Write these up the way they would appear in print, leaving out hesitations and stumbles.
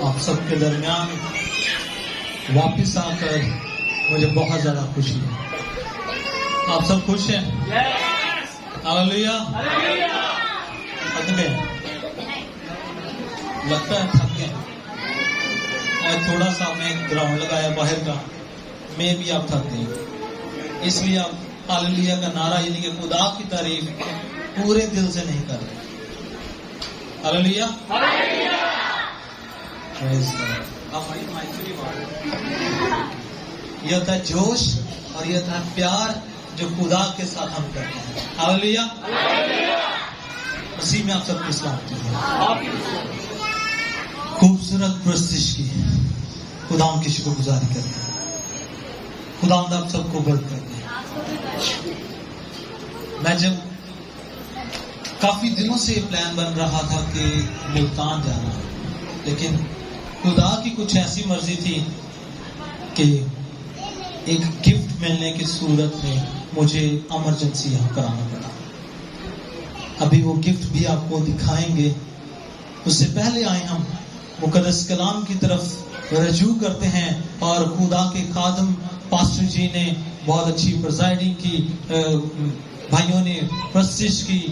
آپ سب کے درمیان واپس آ کر مجھے بہت زیادہ خوشی ہے. آپ سب خوش ہیں؟ ہاللویا. تھک گئے؟ لگتا ہے تھک گئے. تھوڑا سا میں گراؤنڈ لگایا باہر کا, میں بھی آپ تھک گئے, اس لیے آپ ہاللویا کا نعرہ یعنی کہ خدا کی تعریف پورے دل سے نہیں کر رہے. ہاللویا. یہ ہوتا ہے جوش اور یہ ہوتا ہے پیار جو خدا کے ساتھ ہم کرتے ہیں. ہاللویا. اسی میں آپ سب کو سلامتی ہے. خوبصورت پرستش کی خداوند کی شکر گزاری کرتے ہیں. خداوند آپ سب کو برکت کرتے ہیں. میں جب کافی دنوں سے یہ پلان بن رہا تھا کہ ملتان جانا, لیکن خدا کی کچھ ایسی مرضی تھی کہ ایک گفٹ ملنے کی صورت میں مجھے ایمرجنسی یہاں کرانا پڑا. ابھی وہ گفٹ بھی آپ کو دکھائیں گے. اس سے پہلے آئے ہم مقدس کلام کی طرف رجوع کرتے ہیں, اور خدا کے خادم پاسٹر جی نے بہت اچھی پریزائڈنگ کی, بھائیوں نے پرستش کی,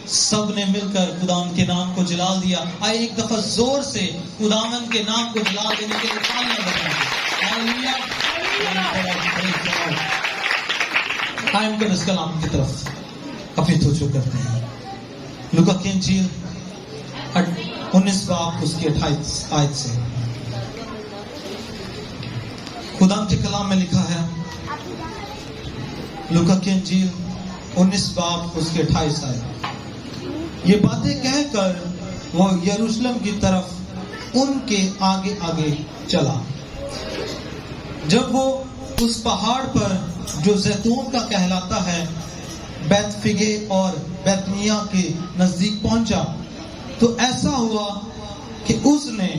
سب نے مل کر خداوند کے نام کو جلال دیا. آئے ایک دفعہ زور سے خداوند کے نام کو جلال دینے کے لیے تالیاں بجائیں. آئے مقدس کلام کی طرف اپنی توجہ کرتے ہیں. لوکا کی انجیل 19 باب اس کی 28 آیت سے خداوند کے کلام میں لکھا ہے. لوکا کی انجیل 19 باب اس کی 28 آیت. یہ باتیں کہہ کر وہ یروشلم کی طرف ان کے آگے آگے چلا. جب وہ اس پہاڑ پر جو زیتون کا کہلاتا ہے بیت فگے اور بیتنیا کے نزدیک پہنچا, تو ایسا ہوا کہ اس نے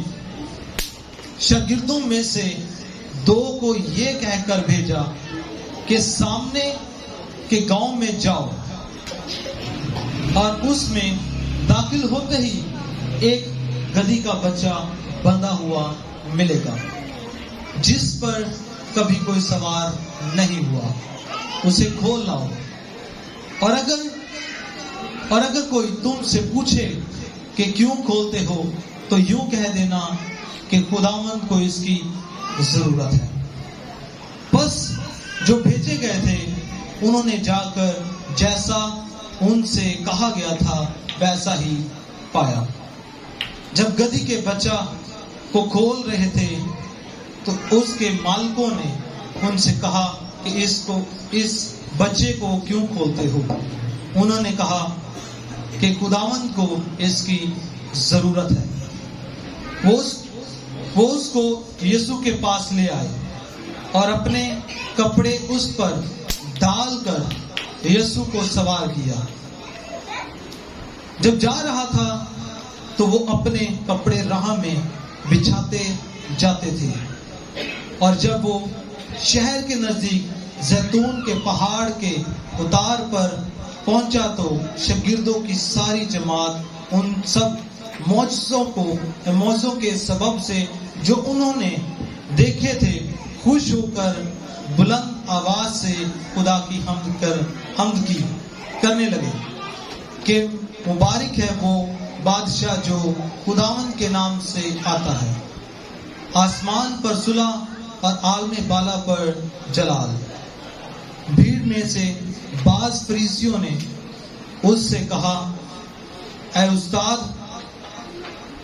شاگردوں میں سے 2 کو یہ کہہ کر بھیجا کہ سامنے کے گاؤں میں جاؤ, اور اس میں داخل ہوتے ہی ایک گدھی کا بچہ بندھا ہوا ملے گا, جس پر کبھی کوئی سوار نہیں ہوا. اسے کھول لاؤ, اور اگر کوئی تم سے پوچھے کہ کیوں کھولتے ہو, تو یوں کہہ دینا کہ خداوند کو اس کی ضرورت ہے. بس جو بھیجے گئے تھے انہوں نے جا کر جیسا ان سے کہا گیا تھا ویسا ہی پایا. جب گدھی کے بچہ کو کھول رہے تھے تو اس کے مالکوں نے ان سے کہا کہ اس بچے کو کیوں کھولتے ہو. انہوں نے کہا کہ خداوند کو اس کی ضرورت ہے. وہ اس کو یسوع کے پاس لے آئے اور اپنے کپڑے اس پر ڈال کر یسوع کو سوار کیا. جب جا رہا تھا تو وہ اپنے کپڑے راہ میں بچھاتے جاتے تھے, اور جب وہ شہر کے نزدیک زیتون کے پہاڑ کے اتار پر پہنچا تو شاگردوں کی ساری جماعت ان سب معجزوں کے سبب سے جو انہوں نے دیکھے تھے خوش ہو کر بلند آواز سے خدا کی حمد کرنے لگے کہ مبارک ہے وہ بادشاہ جو خداوند کے نام سے آتا ہے. آسمان پر صلح اور عالم بالا پر جلال. بھیڑ میں سے بعض فریسیوں نے اس سے کہا, اے استاد,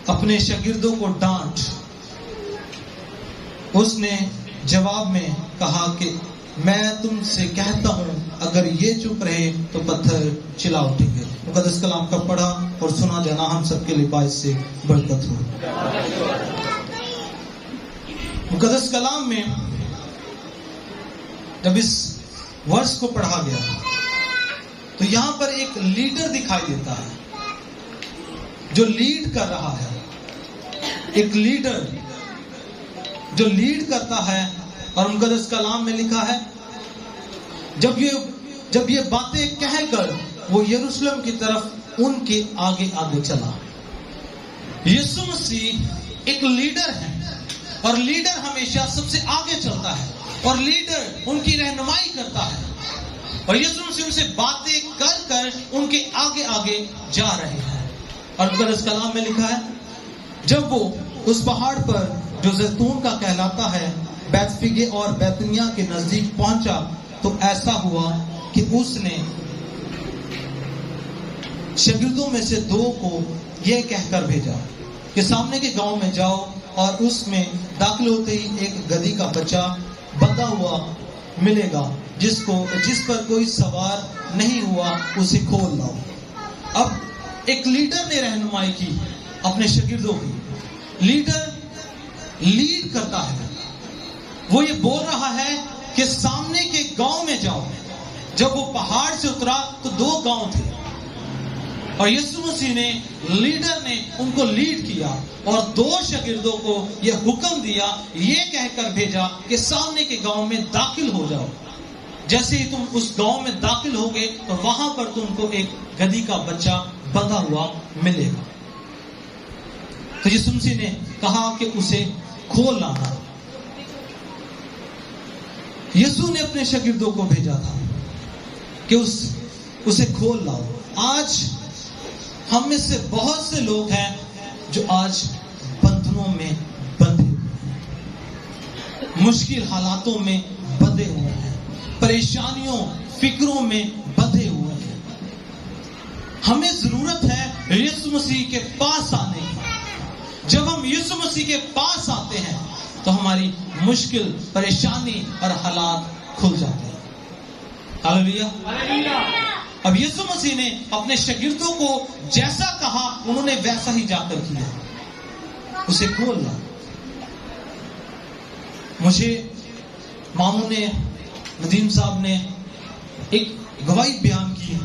اپنے شاگردوں کو ڈانٹ. اس نے جواب میں کہا کہ میں تم سے کہتا ہوں اگر یہ چپ رہے تو پتھر چلا اٹھیں گے. مقدس کلام کا پڑھا اور سنا جانا ہم سب کے لیے باعث سے برکت ہو. مقدس کلام میں جب اس ورس کو پڑھا گیا تو یہاں پر ایک لیڈر دکھائی دیتا ہے جو لیڈ کر رہا ہے. ایک لیڈر جو لیڈ کرتا ہے, اور مقدس کلام میں لکھا ہے جب یہ باتیں کہہ کر وہ یروشلم کی طرف ان کے آگے آگے چلا. یسوع مسیح ایک لیڈر ہے اور لیڈر ہمیشہ سب سے آگے چلتا ہے اور لیڈر ان کی رہنمائی کرتا ہے اور یسوع مسیح ان سے باتیں کر کر ان کے آگے آگے جا رہے ہیں. اور مقدس کلام میں لکھا ہے جب وہ اس پہاڑ پر جو زیتون کا کہلاتا ہے بیت فگے اور بیتنیا کے نزدیک پہنچا تو ایسا ہوا کہ اس نے شاگردوں میں سے 2 کو یہ کہہ کر بھیجا کہ سامنے کے گاؤں میں جاؤ اور اس میں داخل ہوتے ہی ایک گدھی کا بچہ بندھا ہوا ملے گا جس پر کوئی سوار نہیں ہوا اسے کھول لاؤ. اب ایک لیڈر نے رہنمائی کی اپنے شاگردوں کی. لیڈر لیڈ کرتا ہے. وہ یہ بول رہا ہے کہ سامنے کے گاؤں میں جاؤ. جب وہ پہاڑ سے اترا تو 2 گاؤں تھے اور یسوع مسیح نے لیڈر نے ان کو لیڈ کیا اور 2 شاگردوں کو یہ حکم دیا یہ کہہ کر بھیجا کہ سامنے کے گاؤں میں داخل ہو جاؤ. جیسے ہی تم اس گاؤں میں داخل ہوگے تو وہاں پر تم کو ایک گدھی کا بچہ بندھا ہوا ملے گا. تو یسوع مسیح نے کہا کہ اسے کھول لانا. یسوع نے اپنے شاگردوں کو بھیجا تھا کہ اسے کھول لاؤ. آج ہم میں سے بہت سے لوگ ہیں جو آج بندھنوں میں بندھے ہوئے ہیں, مشکل حالاتوں میں بندھے ہوئے ہیں, پریشانیوں فکروں میں بندھے ہوئے ہیں. ہمیں ضرورت ہے یسوع مسیح کے پاس آنے کی. جب ہم یسوع مسیح کے پاس آتے ہیں تو ہماری مشکل پریشانی اور حالات کھل جاتے ہیں. ہاللیلویہ. اب یسوع مسیح نے اپنے شاگردوں کو جیسا کہا انہوں نے ویسا ہی جا کر کیا, اسے کھول لا. مجھے ماموں نے ندیم صاحب نے ایک گواہی بیان کی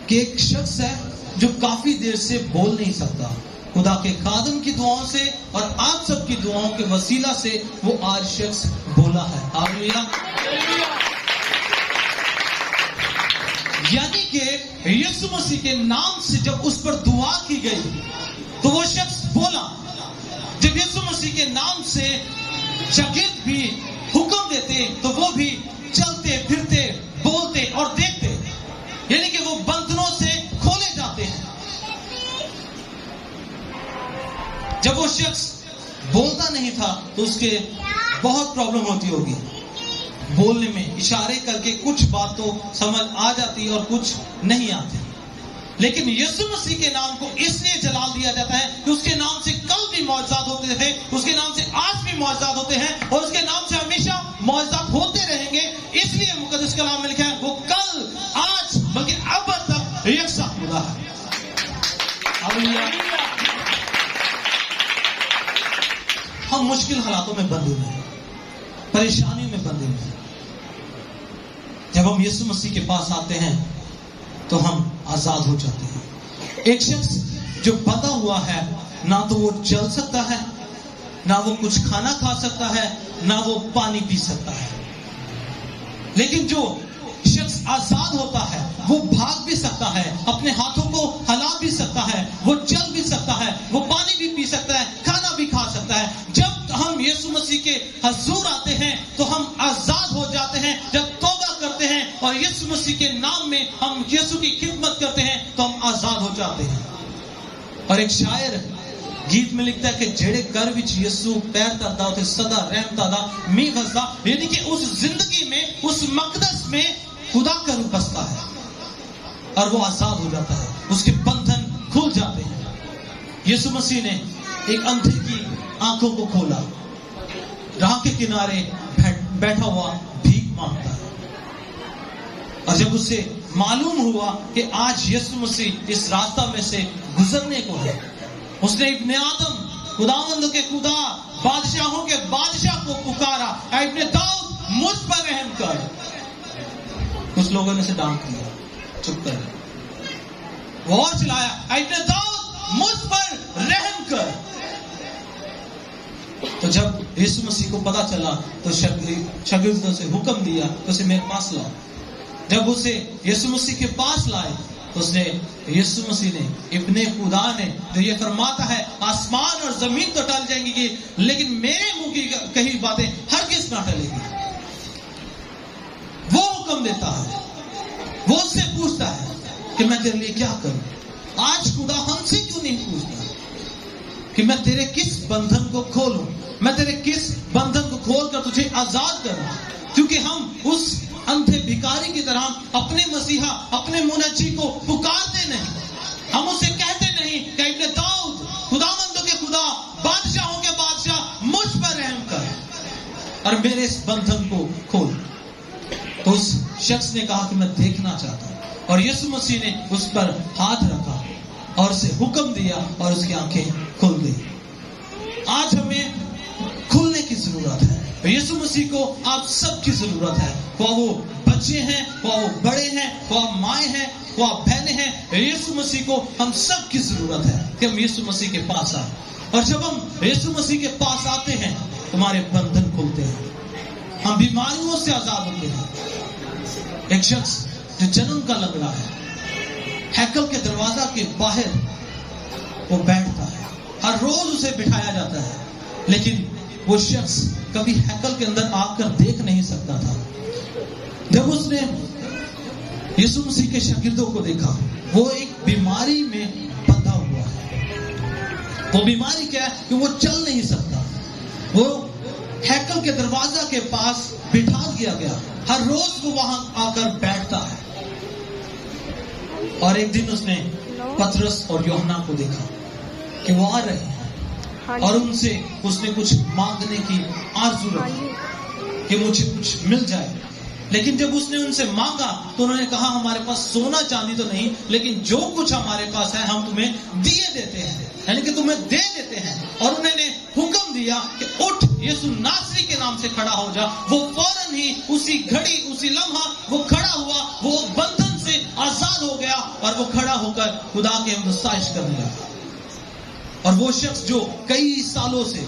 کہ ایک شخص ہے جو کافی دیر سے بول نہیں سکتا. خدا کے خادم کی دعاؤں سے اور آپ سب کی دعاؤں کے وسیلہ سے وہ آج شخص بولا ہے. ہاللیلویہ. یعنی کہ یسوع مسیح کے نام سے جب اس پر دعا کی گئی تو وہ شخص بولا. جب یسوع مسیح کے نام سے شاگرد بھی حکم دیتے تو وہ بھی چلتے پھرتے بولتے اور دیکھتے, یعنی کہ وہ بندھنوں سے کھولے جاتے ہیں. جب وہ شخص بولتا نہیں تھا تو اس کے بہت پرابلم ہوتی ہوگی بولنے میں, اشارے کر کے کچھ بات تو سمجھ آ جاتی اور کچھ نہیں آتی. لیکن یسوع مسیح کے نام کو اس لیے جلال دیا جاتا ہے کہ اس کے نام سے کل بھی معجزات ہوتے تھے, اس کے نام سے آج بھی معجزات ہوتے ہیں اور اس کے نام سے ہمیشہ معجزات ہوتے رہیں گے. اس لیے مقدس کلام میں لکھا ہے وہ کل آج بلکہ اب تک یکساں خدا ہے. ہم مشکل حالاتوں میں بندھے ہوئے ہیں, پریشانیوں میں بندھے ہوئے ہیں. جب ہم یسوع مسیح کے پاس آتے ہیں تو ہم آزاد ہو جاتے ہیں. ایک شخص جو بندھا ہوا ہے نہ تو وہ چل سکتا ہے, نہ وہ کچھ کھانا کھا سکتا ہے, نہ وہ پانی پی سکتا ہے. لیکن جو شخص آزاد ہوتا ہے وہ بھاگ بھی سکتا ہے, اپنے ہاتھوں کو ہلا بھی سکتا ہے, وہ چل بھی سکتا ہے, وہ پانی بھی پی سکتا ہے, کھانا بھی کھا سکتا ہے. جب ہم یسوع مسیح کے حضور آتے ہیں تو ہم آزاد ہو جاتے ہیں. جب توبہ کرتے ہیں اور یسوع مسیح کے نام میں ہم یسوع کی خدمت کرتے ہیں تو ہم آزاد ہو جاتے ہیں. اور ایک شاعر گیت میں لکھتا ہے کہ جڑے گھر وچ یسوع پیر دھردا تے سدا رحمتا دا می وسدا, یعنی کہ اس زندگی میں اس مقدس میں خدا کا روح بستا ہے اور وہ آزاد ہو جاتا ہے, اس کے بندھن کھل جاتے ہیں. یسوع مسیح نے ایک اندھے کی آنکھوں کو کھولا, راہ کے کنارے بیٹھا ہوا بھیک مانگتا ہے. اور جب اسے معلوم ہوا کہ آج یسوع مسیح اس راستہ میں سے گزرنے کو ہے, اس نے ابن آدم خداوند کے خدا بادشاہوں کے بادشاہ کو پکارا, اے ابن داؤد مجھ پر رحم کر. کچھ لوگوں نے اسے ڈانٹ دیا, چپ کر. وہ اور چلایا, اے ابن داؤد مجھ پر رحم کر. تو جب یسوع مسیح کو پتا چلا تو شاگردوں سے حکم دیا کہ اسے میرے پاس لاؤ. جب اسے یسوع مسیح کے پاس لائے اس نے یسوع مسیح نے ابن خدا نے جو یہ فرماتا ہے آسمان اور زمین تو ٹل جائیں گی لیکن میرے منہ کی کہی باتیں ہرگز نہ ٹلے گی. وہ حکم دیتا ہے, وہ اس سے پوچھتا ہے کہ میں تیرے لیے کیا کروں. آج خدا ہم سے کیوں نہیں پوچھتا کہ میں تیرے کس بندھن کو کھولوں, میں تیرے کس بندھن کو کھول کر تجھے آزاد کروں. کیونکہ ہم اس اندھے بھکاری کی طرح اپنے مسیحا اپنے منجی کو پکارتے نہیں. ہم اسے کہتے نہیں کہ ابن داؤد, خداوندوں کے خدا, بادشاہوں کے بادشاہ, مجھ پر رحم کر اور میرے اس بندھن کو کھول. تو اس شخص نے کہا کہ میں دیکھنا چاہتا ہوں, اور یسوع مسیح نے اس پر ہاتھ رکھا اور اسے حکم دیا اور اس کی آنکھیں کھل گئی. آج ہمیں کھلنے کی ضرورت ہے. یسوع مسیح کو آپ سب کی ضرورت ہے, خواہ وہ بچے ہیں, خواہ وہ بڑے ہیں, خواہ مائیں ہیں, خواہ بہنیں ہیں. یسوع مسیح کو ہم سب کی ضرورت ہے کہ ہم یسوع مسیح کے پاس آئیں. اور جب ہم یسوع مسیح کے پاس آتے ہیں ہمارے بندھن کھلتے ہیں, ہم بیماریوں سے آزاد ہوتے ہیں. ایک شخص جو جنم کا لگ رہا ہے, ہیکل کے دروازہ کے باہر وہ بیٹھتا ہے, ہر روز اسے بٹھایا جاتا ہے, لیکن وہ شخص کبھی ہیکل کے اندر آ کر دیکھ نہیں سکتا تھا. جب اس نے یسوع مسیح کے شاگردوں کو دیکھا, وہ ایک بیماری میں بندھا ہوا ہے. وہ بیماری کیا ہے کہ وہ چل نہیں سکتا. وہ ہیکل کے دروازہ کے پاس بٹھا دیا گیا, ہر روز وہ وہاں آ کر بیٹھتا ہے. اور ایک دن اس نے پترس اور یوحنا کو دیکھا کہ وہ آ رہے ہیں, اور ان سے اس نے کچھ مانگنے کی آرزو رکھی کہ مجھے کچھ مل جائے. لیکن جب اس نے ان سے مانگا تو انہوں نے کہا ہمارے پاس سونا چاندی تو نہیں, لیکن جو کچھ ہمارے پاس ہے ہم تمہیں دیے دیتے ہیں, یعنی کہ تمہیں دے دیتے ہیں. اور انہوں نے حکم دیا کہ اٹھ, یسوع ناصری کے نام سے کھڑا ہو جا. وہ فوراً ہی اسی گھڑی اسی لمحہ وہ کھڑا ہوا, وہ بندھن سے آزاد ہو گیا اور وہ کھڑا ہو کر خدا کے حمد و ستائش کرنے لگا. اور وہ شخص جو کئی سالوں سے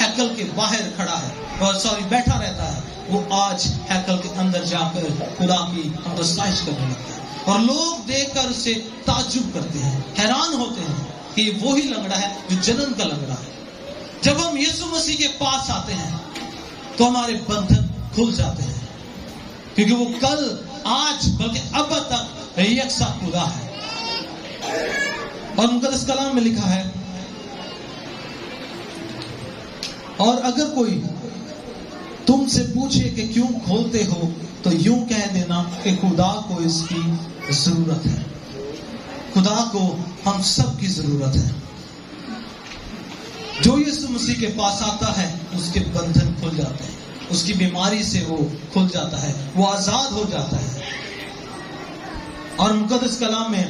ہیکل کے باہر کھڑا ہے, اور بیٹھا رہتا ہے, وہ آج ہیکل کے اندر جا کر خدا کی حمد و ستائش کرنے لگتا ہے. اور لوگ دیکھ کر اسے تعجب کرتے ہیں, حیران ہوتے ہیں کہ یہ وہی لنگڑا ہے جو جنم کا لنگڑا ہے. جب ہم یسوع مسیح کے پاس آتے ہیں تو ہمارے بندھن کھل جاتے ہیں, کیونکہ وہ کل, آج, بلکہ اب تک یکساں خدا ہے. اور مقدس کلام میں لکھا ہے, اور اگر کوئی تم سے پوچھے کہ کیوں کھولتے ہو تو یوں کہہ دینا کہ خدا کو اس کی ضرورت ہے. خدا کو ہم سب کی ضرورت ہے. جو یسوع مسیح کے پاس آتا ہے اس کے بندھن کھل جاتے ہیں, اس کی بیماری سے وہ کھل جاتا ہے, وہ آزاد ہو جاتا ہے. اور مقدس کلام میں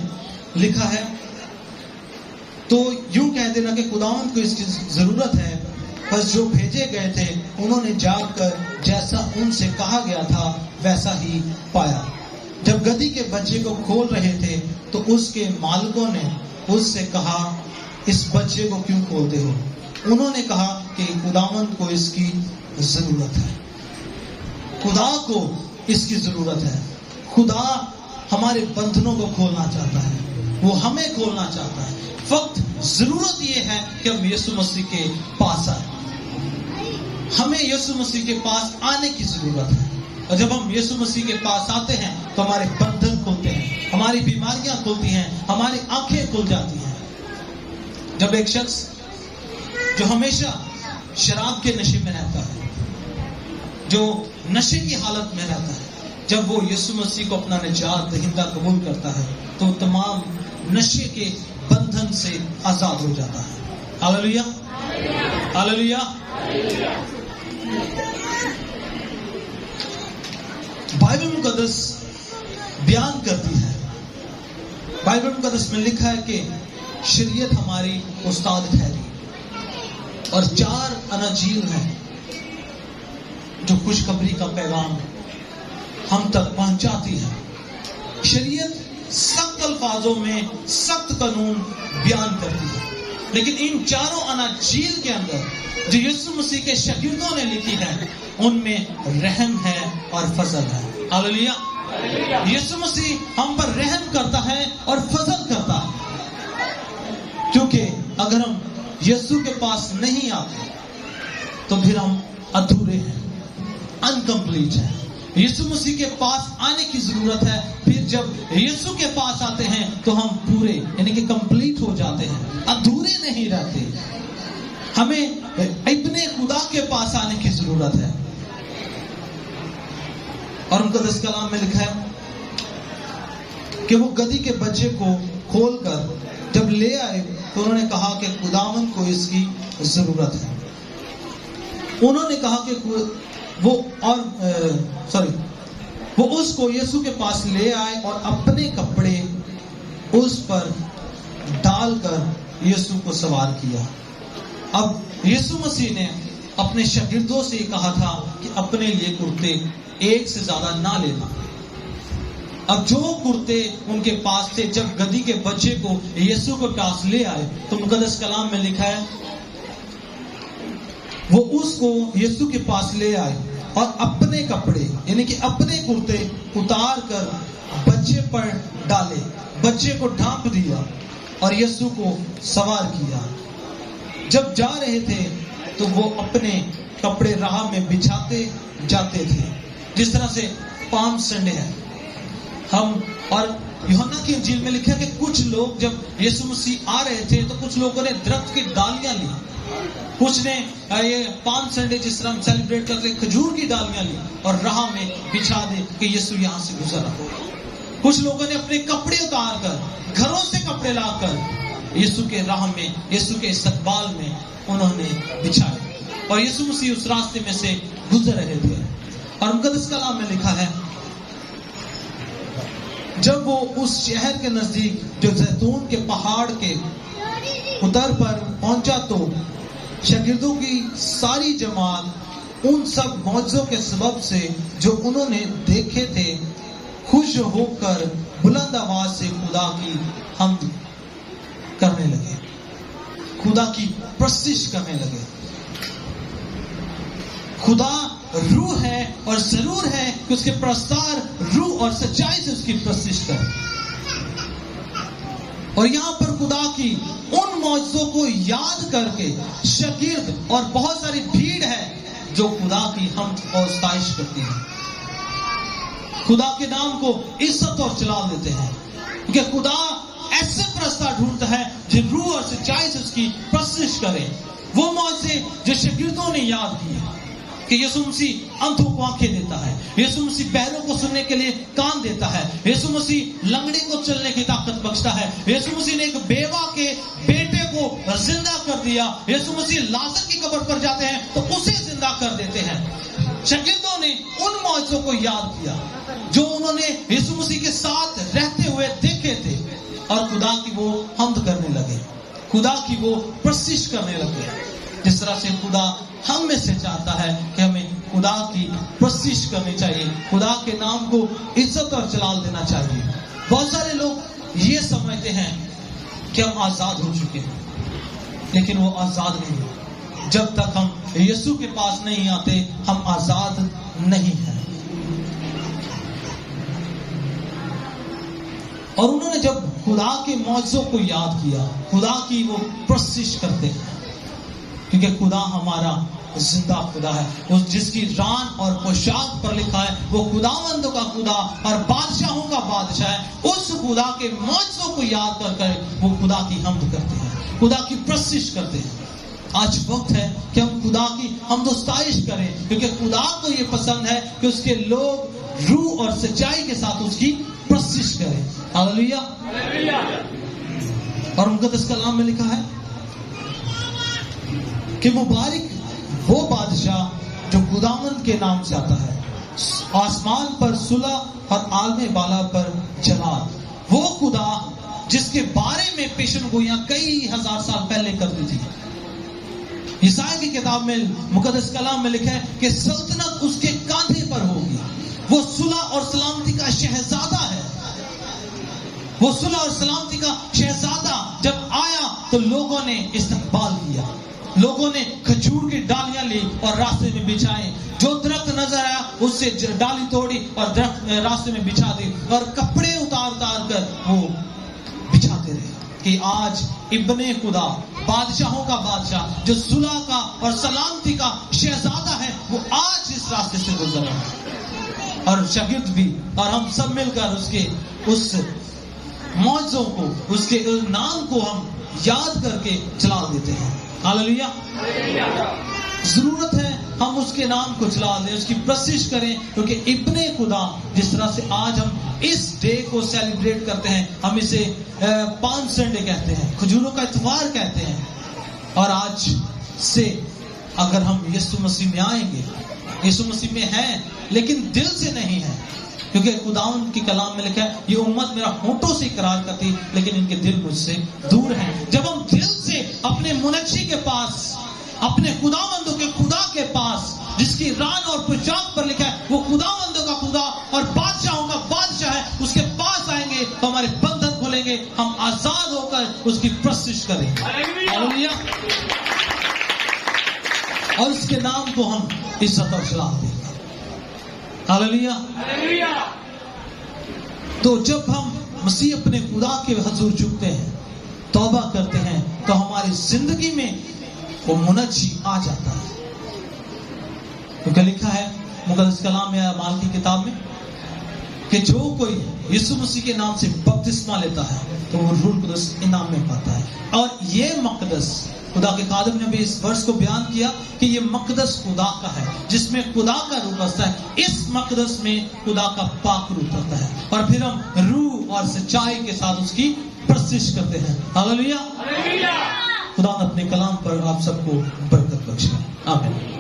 لکھا ہے, تو یوں کہہ دینا کہ خداوند کو اس کی ضرورت ہے. بس جو بھیجے گئے تھے انہوں نے جا کر جیسا ان سے کہا گیا تھا ویسا ہی پایا. جب گدھی کے بچے کو کھول رہے تھے تو اس کے مالکوں نے اس سے کہا, اس بچے کو کیوں کھولتے ہو؟ انہوں نے کہا کہ خداوند کو اس کی ضرورت ہے. خدا کو اس کی ضرورت ہے. خدا ہمارے بندھنوں کو کھولنا چاہتا ہے, وہ ہمیں کھولنا چاہتا ہے. فقط ضرورت یہ ہے کہ ہم یسوع مسیح کے پاس آئیں. ہمیں یسوع مسیح کے پاس آنے کی ضرورت ہے. اور جب ہم یسوع مسیح کے پاس آتے ہیں تو ہمارے بندھن کھلتے ہیں, ہماری بیماریاں کھلتی ہیں, ہماری آنکھیں کھل جاتی ہیں. جب ایک شخص جو ہمیشہ شراب کے نشے میں رہتا ہے, جو نشے کی حالت میں رہتا ہے, جب وہ یسوع مسیح کو اپنا نجات دہندہ قبول کرتا ہے تو تمام نشے کے بندھن سے آزاد ہو جاتا ہے. Hallelujah, hallelujah. بائبل مقدس بیان کرتی ہے, بائبل مقدس میں لکھا ہے کہ شریعت ہماری استاد ٹھہری, اور 4 اناجیل ہیں جو خوشخبری کا پیغام ہم تک پہنچاتی ہے. شریعت سخت الفاظوں میں سخت قانون بیان کرتی ہے, لیکن ان 4 اناجیل کے اندر جو یسوع مسیح کے شاگردوں نے لکھی ہے ان میں رحم ہے اور فضل ہے. ہاللویا. یسوع مسیح ہم پر رحم کرتا ہے اور فضل کرتا ہے. کیونکہ اگر ہم یسوع کے پاس نہیں آتے تو پھر ہم ادھورے ہیں, انکمپلیٹ ہیں. یسوع مسیح کے پاس آنے کی ضرورت ہے. پھر جب یسوع کے پاس آتے ہیں تو ہم پورے یعنی کہ کمپلیٹ ہو جاتے ہیں, ادھورے نہیں رہتے. ہمیں اپنے خدا کے پاس آنے کی ضرورت ہے. اور مقدس کلام میں لکھا ہے کہ وہ گدھی کے بچے کو کھول کر جب لے آئے تو انہوں نے کہا کہ خداوند کو اس کی ضرورت ہے. انہوں نے کہا کہ وہ اس کو یسوع کے پاس لے آئے اور اپنے کپڑے اس پر ڈال کر یسوع کو سوار کیا. اب یسوع مسیح نے اپنے شاگردوں سے کہا تھا کہ اپنے لیے کرتے ایک سے زیادہ نہ لینا. اب جو کرتے ان کے پاس تھے, جب گدھی کے بچے کو یسوع کے پاس لے آئے تو مقدس کلام میں لکھا ہے وہ اس کو یسوع کے پاس لے آئے اور اپنے کپڑے یعنی کہ اپنے کرتے اتار کر بچے پر ڈالے, بچے کو ڈھانپ دیا اور یسوع کو سوار کیا. جب جا رہے تھے تو وہ اپنے کپڑے راہ میں بچھاتے جاتے تھے, جس طرح سے پام سنڈے ہے. ہم اور یوحنا کی انجیل میں لکھا کہ کچھ لوگ جب یسوع مسیح آ رہے تھے تو کچھ لوگوں نے درخت کی ڈالیاں لی, کچھ نے یہ پام سنڈے جس طرح ہم سیلیبریٹ کرتے کھجور کی ڈالیاں لی اور راہ میں بچھا دے کہ یسوع یہاں سے گزرا. کچھ لوگوں نے اپنے کپڑے اتار کر گھروں سے کپڑے لا کر یسوع کے راہ میں, یسوع کے استقبال میں انہوں نے بچھائے اور یسوع مسیح اس راستے میں سے گزر رہے تھے. اور مقدس کلام میں لکھا ہے جب وہ اس شہر کے نزدیک جو زیتون کے پہاڑ کے اتر پر پہنچا تو شاگردوں کی ساری جماعت ان سب معجزوں کے سبب سے جو انہوں نے دیکھے تھے خوش ہو کر بلند آواز سے خدا کی حمد کرنے لگے, خدا کی پرستش کرنے لگے. خدا روح ہے اور ضرور ہے کہ اس کے پرستار روح اور سچائی سے اس کی پرستش کریں. اور یہاں پر خدا کی ان معجزوں کو یاد کر کے شاگرد اور بہت ساری بھیڑ ہے جو خدا کی حمد اور ستائش کرتی ہے, خدا کے نام کو عزت اور جلال دیتے ہیں. کیونکہ خدا ایسے پرستار ڈھونڈتا ہے جو روح اور سچائی سے اس کی پرستش کرے. وہ معجزے جو شاگردوں نے یاد کیے کہ یسوع مسیح اندھوں کو آنکھیں دیتا ہے, یسوع مسیح بہروں کو سننے کے لیے کان دیتا ہے, یسوع مسیح لنگڑے کو چلنے کی طاقت بخشتا ہے, یسوع مسیح نے ایک بیوہ کے بیٹے کو زندہ کر دیا, یسوع مسیح لازر کی قبر پر جاتے ہیں تو اسے زندہ کر دیتے ہیں. شاگردوں نے ان معجزوں کو یاد کیا جو انہوں نے یسوع مسیح کے ساتھ رہتے ہوئے دیکھے تھے اور خدا کی وہ حمد کرنے لگے, خدا کی وہ پرستش کرنے لگے. جس طرح سے خدا ہم میں سے چاہتا ہے کہ ہمیں خدا کی پرستش کرنی چاہیے, خدا کے نام کو عزت اور جلال دینا چاہیے. بہت سارے لوگ یہ سمجھتے ہیں کہ ہم آزاد ہو چکے ہیں, لیکن وہ آزاد نہیں ہیں. جب تک ہم یسوع کے پاس نہیں آتے ہم آزاد نہیں ہیں. اور انہوں نے جب خدا کے معجزوں کو یاد کیا, خدا کی وہ پرستش کرتے ہیں کیونکہ خدا ہمارا زندہ خدا ہے, اس جس کی ران اور پوشاک پر لکھا ہے وہ خداوندوں کا خدا اور بادشاہوں کا بادشاہ ہے. اس خدا کے معجزوں کو یاد کر کر وہ خدا کی حمد کرتے ہیں, خدا کی پرستش کرتے ہیں. آج وقت ہے کہ ہم خدا کی حمد و ستائش کریں کیونکہ خدا کو یہ پسند ہے کہ اس کے لوگ روح اور سچائی کے ساتھ اس کی پرستش کریں. ہاللیلویہ. اور مقدس کلام میں لکھا ہے کہ مبارک وہ بادشاہ جو خداوند کے نام سے آتا ہے, آسمان پر صلح اور عالم بالا پر جلال. وہ خدا جس کے بارے میں پیشن گوئیاں کئی ہزار سال پہلے کر دی تھی. یسایا کی کتاب میں مقدس کلام میں لکھا ہے کہ سلطنت اس کے کاندھے پر ہوگی. وہ صلح اور سلامتی کا شہزادہ ہے. وہ صلح اور سلامتی کا شہزادہ جب آیا تو لوگوں نے استقبال کیا, لوگوں نے کھجور کی ڈالیاں لی اور راستے میں بچھائے. جو درخت نظر آیا اس سے ڈالی توڑی اور درخت راستے میں بچھا دی اور کپڑے اتار کر وہ کہ آج ابن خدا بادشاہوں کا بادشاہ جو صلح کا اور سلامتی کا شہزادہ ہے وہ آج اس راستے سے گزر رہا ہے، اور شاگرد بھی اور ہم سب مل کر اس کے اس معجزوں کو، اس کے نام کو ہم یاد کر کے چلا دیتے ہیں. ہاللیلویہ. ضرورت ہے ہم اس کے نام کو چلا دیں، اس کی پرستش کریں، کیونکہ ابن خدا جس طرح سے آج ہم اس ڈے کو سیلیبریٹ کرتے ہیں، ہم اسے پالم سنڈے کہتے ہیں، کھجوروں کا اتوار کہتے ہیں. اور آج سے اگر ہم یسوع مسیح میں آئیں گے، یسوع مسیح میں ہیں لیکن دل سے نہیں ہیں، کیونکہ خداوند کی کلام میں لکھا ہے یہ امت میرا ہونٹوں سے اقرار کرتی لیکن ان کے دل مجھ سے دور ہیں. جب ہم دل سے اپنے منجی کے پاس، اپنے خداوندوں کے خدا کے پاس، جس کی ران اور پشاک پر لکھا ہے وہ خداوندوں کا خدا اور بادشاہوں کا بادشاہ ہے، اس کے پاس آئیں گے تو ہمارے بندھن کھلیں گے، ہم آزاد ہو کر اس کی پرستش کریں گے. ہاللیلویہ. اور اس کے نام کو ہم عزت اور جلال دیں گے. ہاللیلویہ. تو جب ہم مسیح اپنے خدا کے حضور جھکتے ہیں، توبہ کرتے ہیں، تو ہماری زندگی میں وہ منجی آ جاتا ہے. کیونکہ لکھا ہے مقدس کلام میں، اعمال کی کتاب میں، کہ جو کوئی یسوع مسیح کے نام سے بپتسمہ لیتا ہے تو وہ روح القدس انعام میں پاتا ہے. اور یہ مقدس، خدا کے خادم نے بھی اس ورس کو بیان کیا کہ یہ مقدس خدا کا ہے جس میں خدا کا روح بستا ہے. اس مقدس میں خدا کا پاک روح اترتا ہے اور پھر ہم روح اور سچائی کے ساتھ اس کی پرستش کرتے ہیں. ہاللیلویہ. خدا اپنے کلام پر آپ سب کو برکت بخشے. آمین.